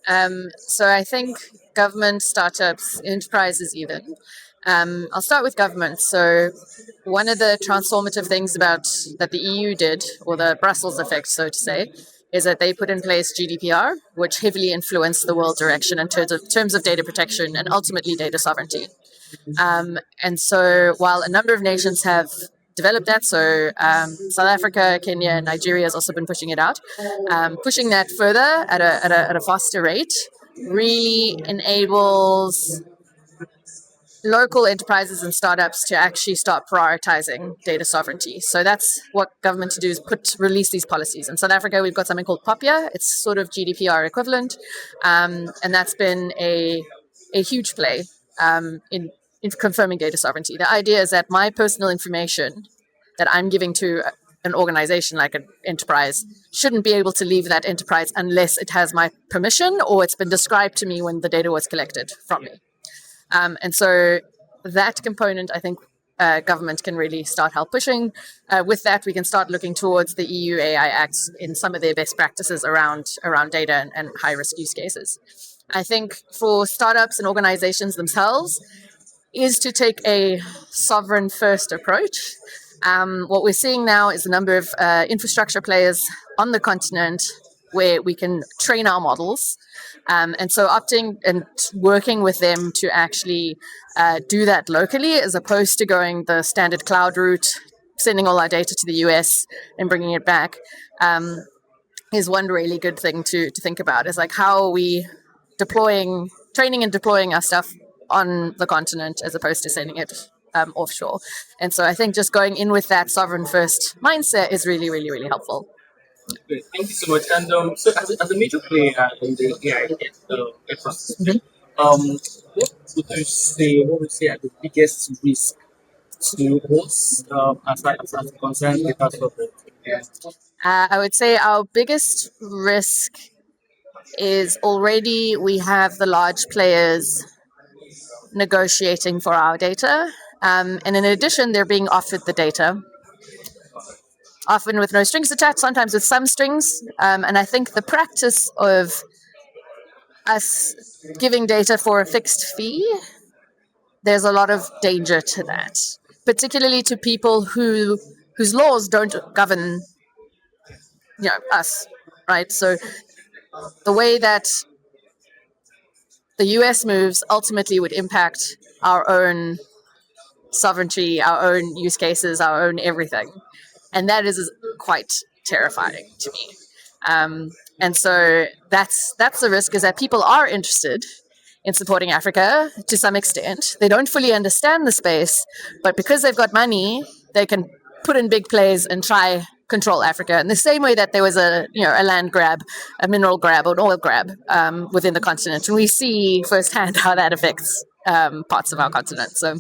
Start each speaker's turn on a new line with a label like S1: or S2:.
S1: So I think government, startups, enterprises even. I'll start with government. So one of the transformative things about that the EU did, or the Brussels effect, so to say, is that they put in place GDPR, which heavily influenced the world direction in terms of data protection and ultimately data sovereignty. And so while a number of nations have developed that, so South Africa, Kenya, Nigeria has also been pushing it out, pushing that further at a faster rate really enables local enterprises and startups to actually start prioritizing data sovereignty. So that's what government to do is release these policies. In South Africa, we've got something called POPIA. It's sort of GDPR equivalent, and that's been a huge play in confirming data sovereignty. The idea is that my personal information that I'm giving to an organization like an enterprise shouldn't be able to leave that enterprise unless it has my permission or it's been described to me when the data was collected from me. And so that component, I think government can really start help pushing. With that, we can start looking towards the EU AI Act in some of their best practices around data and high risk use cases. I think for startups and organizations themselves is to take a sovereign first approach. What we're seeing now is a number of infrastructure players on the continent where we can train our models. And so opting and working with them to actually do that locally as opposed to going the standard cloud route, sending all our data to the US and bringing it back is one really good thing to think about. Is like how are we training and deploying our stuff on the continent as opposed to sending it offshore. And so I think just going in with that sovereign first mindset is really, really, really helpful.
S2: Great, thank you so much. And so, as a major player in the AI ecosystem, what would you say are the biggest risk to us as concerned data sovereignty? Yeah.
S1: I would say our biggest risk is already we have the large players negotiating for our data. And in addition, they're being offered the data, often with no strings attached, sometimes with some strings. And I think the practice of us giving data for a fixed fee, there's a lot of danger to that, particularly to people whose laws don't govern, us, right? So the way that the US moves ultimately would impact our own sovereignty, our own use cases, our own everything. And that is quite terrifying to me. And so that's the risk, is that people are interested in supporting Africa to some extent. They don't fully understand the space, but because they've got money, they can put in big plays and try control Africa in the same way that there was a land grab, a mineral grab, or an oil grab within the continent. And we see firsthand how that affects parts of our continent. So.